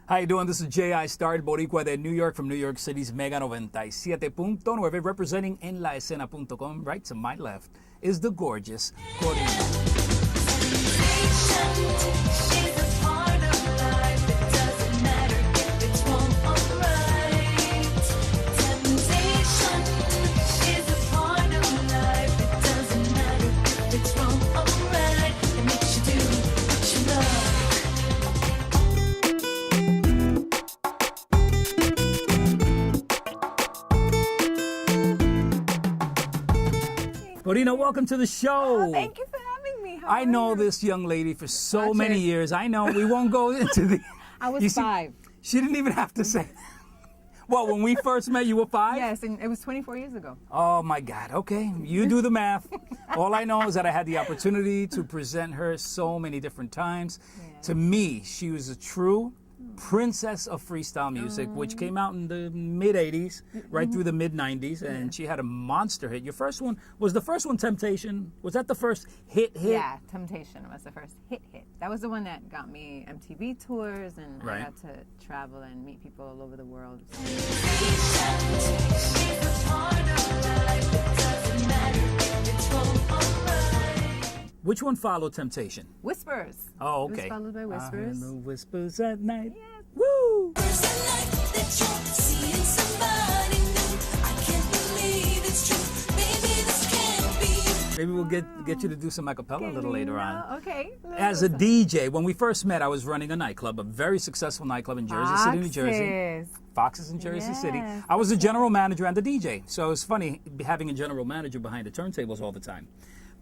How you doing? This is J.I. Star, Boricua de New York from New York City's Mega 97.9, representing en la escena.com. Right to my left is the gorgeous Corina. Corina, welcome to the show. Oh, thank you for having me. I know this young lady for so many years. I know we won't go into the... I was 5. She didn't even have to say... Well, when we first met, you were 5? Yes, and it was 24 years ago. Oh, my God. Okay, you do the math. All I know is that I had the opportunity to present her so many different times. Yeah. To me, she was a true princess of freestyle music, which came out in the mid-'80s, right through the mid-'90s, and she had a monster hit. Your first one, was the first one Temptation? Was that the first hit? Yeah, Temptation was the first hit. That was the one that got me MTV tours, and I got to travel and meet people all over the world. Which one followed Temptation? Whispers. Oh, okay. It was followed by Whispers. I hear the whispers at night. Yes. Woo! Maybe we'll get you to do some a cappella a little later on. Okay. As a DJ, when we first met, I was running a nightclub, a very successful nightclub in Jersey City, New Jersey. Foxes in Jersey City. I was the general manager and the DJ. So it's funny having a general manager behind the turntables all the time.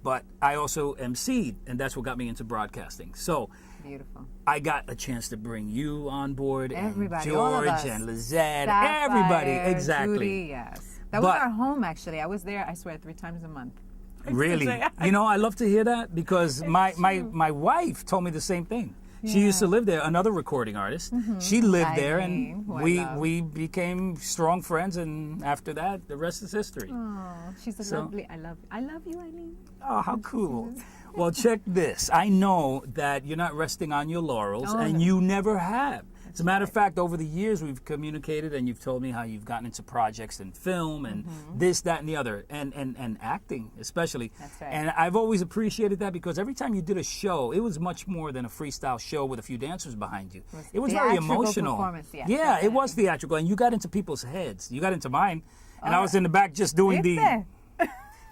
But I also emceed, and that's what got me into broadcasting. So beautiful. I got a chance to bring you on board, everybody, and George and Lizette, everybody, exactly. Judy, yes. That was our home, actually. I was there, I swear, 3 times a month. Really? You know, I love to hear that because my wife told me the same thing. She used to live there, another recording artist. She lived there, and we became strong friends, and after that, the rest is history. Oh, she's lovely. I love you, Eileen. Oh, how cool. Well, check this. I know that you're not resting on your laurels, and you never have. As a matter of fact, over the years, we've communicated, and you've told me how you've gotten into projects in film and this, that, and the other, and acting especially. That's right. And I've always appreciated that because every time you did a show, it was much more than a freestyle show with a few dancers behind you. It was very emotional. Yes, yeah, it was theatrical, and you got into people's heads. You got into mine, and I was in the back just doing the...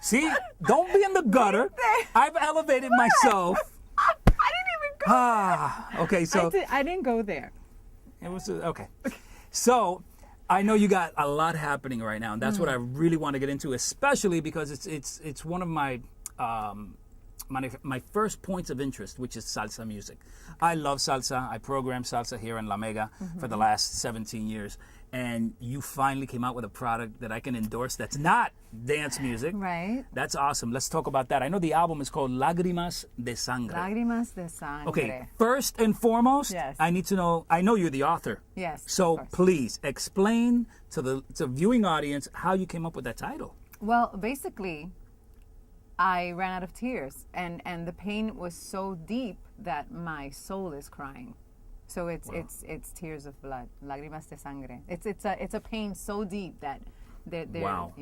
See, don't be in the gutter. I've elevated myself. I didn't even go there. Okay, so... I didn't go there. It was okay. So I know you got a lot happening right now, and that's what I really want to get into, especially because it's one of my my first points of interest, which is salsa music. I love salsa. I program salsa here in La Mega for the last 17 years, and you finally came out with a product that I can endorse that's not dance music. Right. That's awesome. Let's talk about that. I know the album is called Lágrimas de Sangre. Lágrimas de Sangre. Okay, first and foremost, I need to know, I know you're the author. Yes. So please explain to the viewing audience how you came up with that title. Well, basically, I ran out of tears, and the pain was so deep that my soul is crying. So it's tears of blood, lágrimas de sangre. It's a pain so deep that you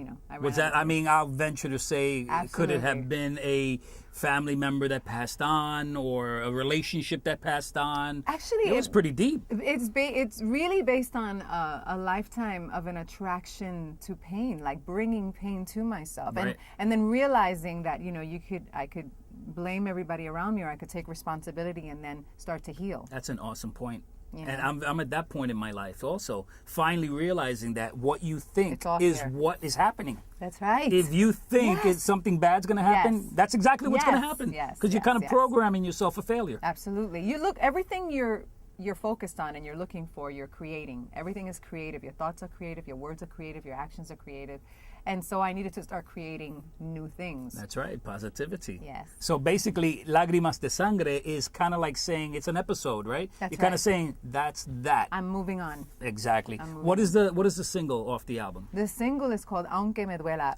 know. Was that? I mean, I'll venture to say, could it have been a family member that passed on, or a relationship that passed on? Actually, it was pretty deep. It's really based on a lifetime of an attraction to pain, like bringing pain to myself, and then realizing that I could blame everybody around me, or I could take responsibility and then start to heal. That's an awesome point. Yeah. And I'm at that point in my life also, finally realizing that what you think is what is happening. That's right. If you think it's something bad's going to happen, that's exactly what's going to happen. Because you're kind of programming yourself for failure. Absolutely. You look, everything you're focused on and you're looking for, you're creating. Everything is creative. Your thoughts are creative. Your words are creative. Your actions are creative. And so I needed to start creating new things. That's right, positivity. Yes. So basically, Lágrimas de Sangre is kind of like saying it's an episode, right? That's You're kind right. of saying that's that. I'm moving on. Exactly. moving What is the single off the album? The single is called Aunque Me Duela.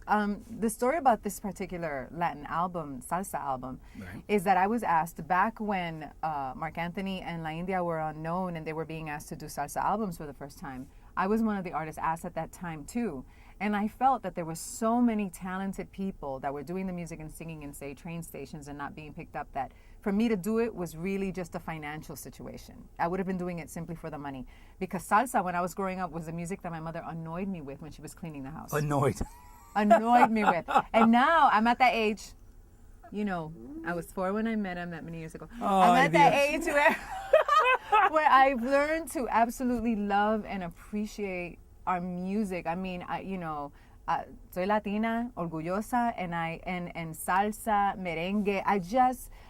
The story about this particular Latin album, salsa album, Right. is that I was asked back when Marc Anthony and La India were unknown and they were being asked to do salsa albums for the first time. I was one of the artists asked at that time too. And I felt that there were so many talented people that were doing the music and singing in, say, train stations and not being picked up, that for me to do it was really just a financial situation. I would have been doing it simply for the money. Because salsa, when I was growing up, was the music that my mother annoyed me with when she was cleaning the house. Annoyed. Annoyed me with. And now I'm at that age, you know, I was 4 when I met him that many years ago. I'm at that age where I've learned to absolutely love and appreciate our music. I mean, soy Latina, orgullosa, and salsa, merengue.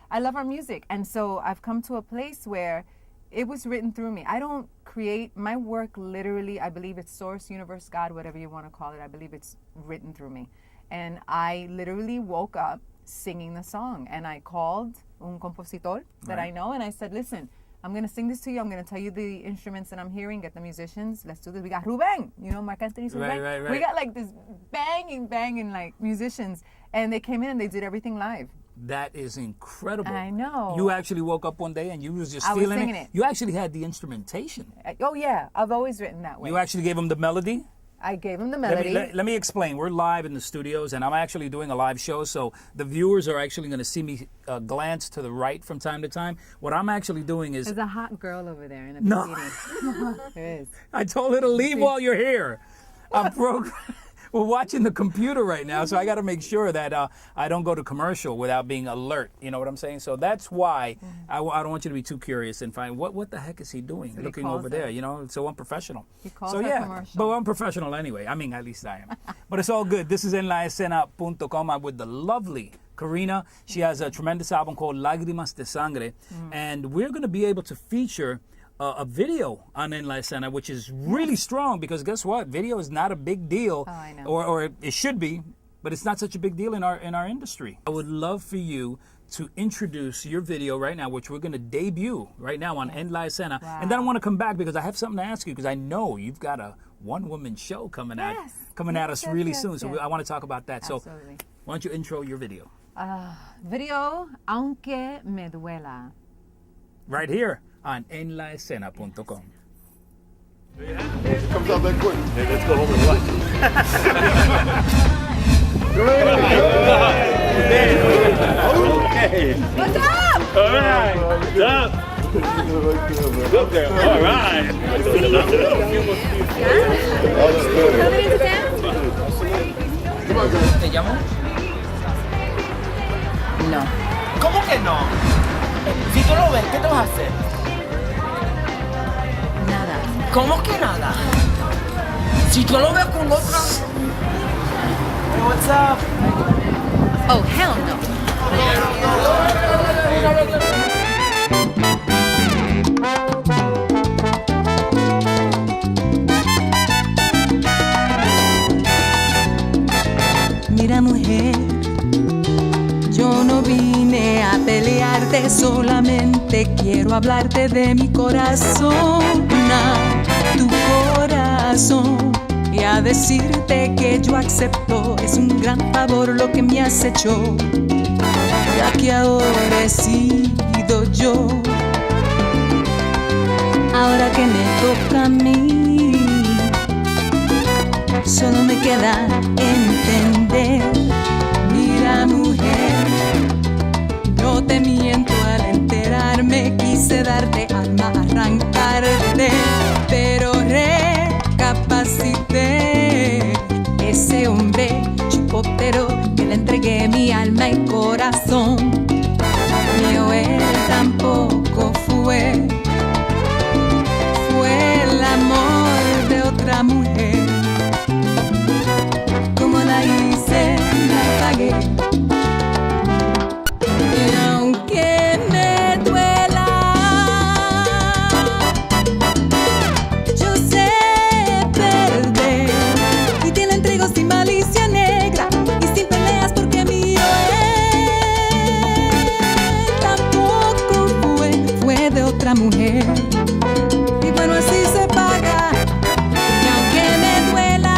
I love our music. And so I've come to a place where it was written through me. I don't create my work literally. I believe it's source, universe, God, whatever you want to call it. I believe it's written through me. And I literally woke up singing the song. And I called un compositor that I know, and I said, listen, I'm going to sing this to you. I'm going to tell you the instruments that I'm hearing, get the musicians. Let's do this. We got Ruben, Marc Anthony's Ruben. Right. We got like this banging like musicians. And they came in and they did everything live. That is incredible. I know. You actually woke up one day and you was just I was feeling singing it. it. You actually had the instrumentation. Oh, yeah. I've always written that way. You actually gave him the melody? I gave him the melody. Let me explain. We're live in the studios, and I'm actually doing a live show, so the viewers are actually going to see me glance to the right from time to time. What I'm actually doing is... There's a hot girl over there in a No. bikini. There is. I told her to leave while you're here. We're watching the computer right now, so I got to make sure that I don't go to commercial without being alert. You know what I'm saying? So that's why I don't want you to be too curious and find what the heck is he doing So he looking calls over it. there. You know, it's so unprofessional. He calls so it yeah, commercial. but I'm professional anyway. I mean, at least I am. But it's all good. This is en laescena.com. I'm with the lovely Corina. She has a tremendous album called Lágrimas de Sangre, and we're going to be able to feature a video on En La Escena, which is really strong because guess what? Video is not a big deal, Oh, I know. or it should be, but it's not such a big deal in our industry. I would love for you to introduce your video right now, which we're going to debut right now on En La Escena. Wow. And then I want to come back because I have something to ask you because I know you've got a one-woman show coming at us really soon. So I want to talk about that. Absolutely. So why don't you intro your video? Video, Aunque Me Duela. Right here on enlaescena.com. Comes out that quick. Hey, let's go home and watch. Okay. What's up? All right. What's up? Good girl. All right. Coming into town? ¿Te llamo? No. ¿Cómo que no? Si tú lo ves, ¿qué te vas a hacer? Nada. ¿Cómo que nada? Si yo lo veo con otra... Hey, what's up? Oh, hell no. Mira, mujer, yo no vine a pelearte, solamente quiero hablarte de mi corazón, tu corazón, y a decirte que yo acepto, es un gran favor lo que me has hecho, ya que ahora he sido yo. Ahora que me toca a mí, solo me queda entender. Mira, mujer, no te miento al enterarme, quise darte alma, arrancarte, pero recapacité. Ese hombre chupotero que le entregué mi alma y corazón, mío él tampoco fue. Fue el amor de otra mujer. Como la hice, la pagué. Y aunque me duela, otra mujer. Y bueno, así se paga. Y aunque me duela,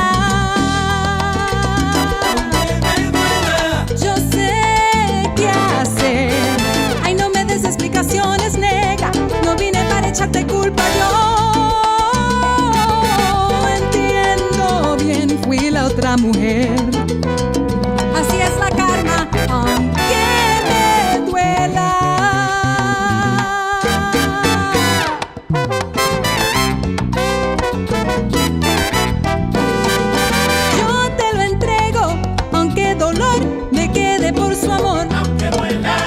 yo sé qué hacer. Ay, no me des explicaciones, nega. No vine para echarte culpa, yo entiendo bien, fui la otra mujer. Así es la karma, aunque me duela. Yo te lo entrego, aunque dolor me quede por su amor. Aunque duela,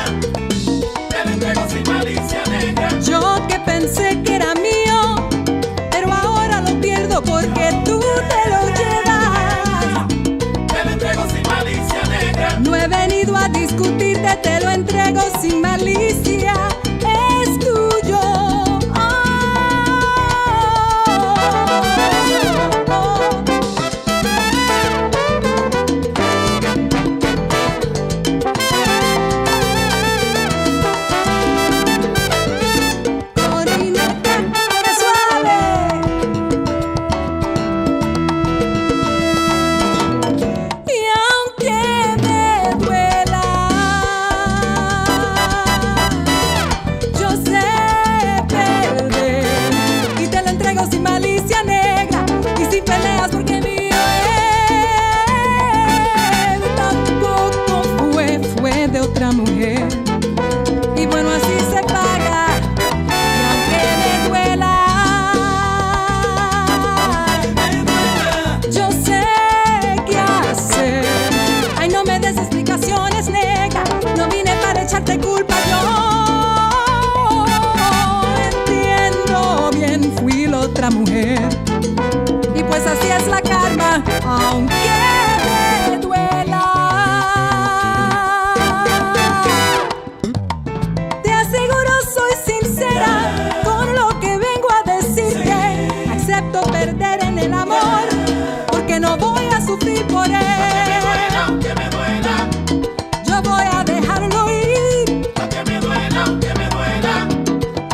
te lo entrego sin malicia negra. Yo que pensé que era mío, pero ahora lo pierdo porque tú te lo llevas. Te lo entrego sin malicia negra. No he venido a discutirte, te lo entrego sin malicia. Es tuyo. Corina, qué suave. Y aunque me duela, yo sé perder y te lo entrego sin malicia negra y sin peleas porque mío es. Tampoco fue de otra mujer. Y bueno, así se paga. Y aunque me duela, yo sé qué hacer. Ay, no me des explicaciones, nega. No vine para echarte culpa, yo entiendo bien, fui la otra mujer. Y pues así es la karma, aunque me duela. Te aseguro soy sincera con lo que vengo a decirte. Acepto perder en el amor porque no voy a sufrir por él. Aunque me duela, Yo voy a dejarlo ir. aunque me duela, aunque me duela.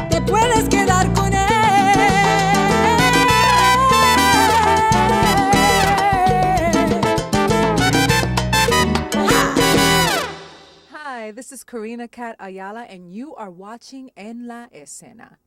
Te puedes quedar con él. Hi, this is Corina Cat Ayala, and you are watching En La Escena.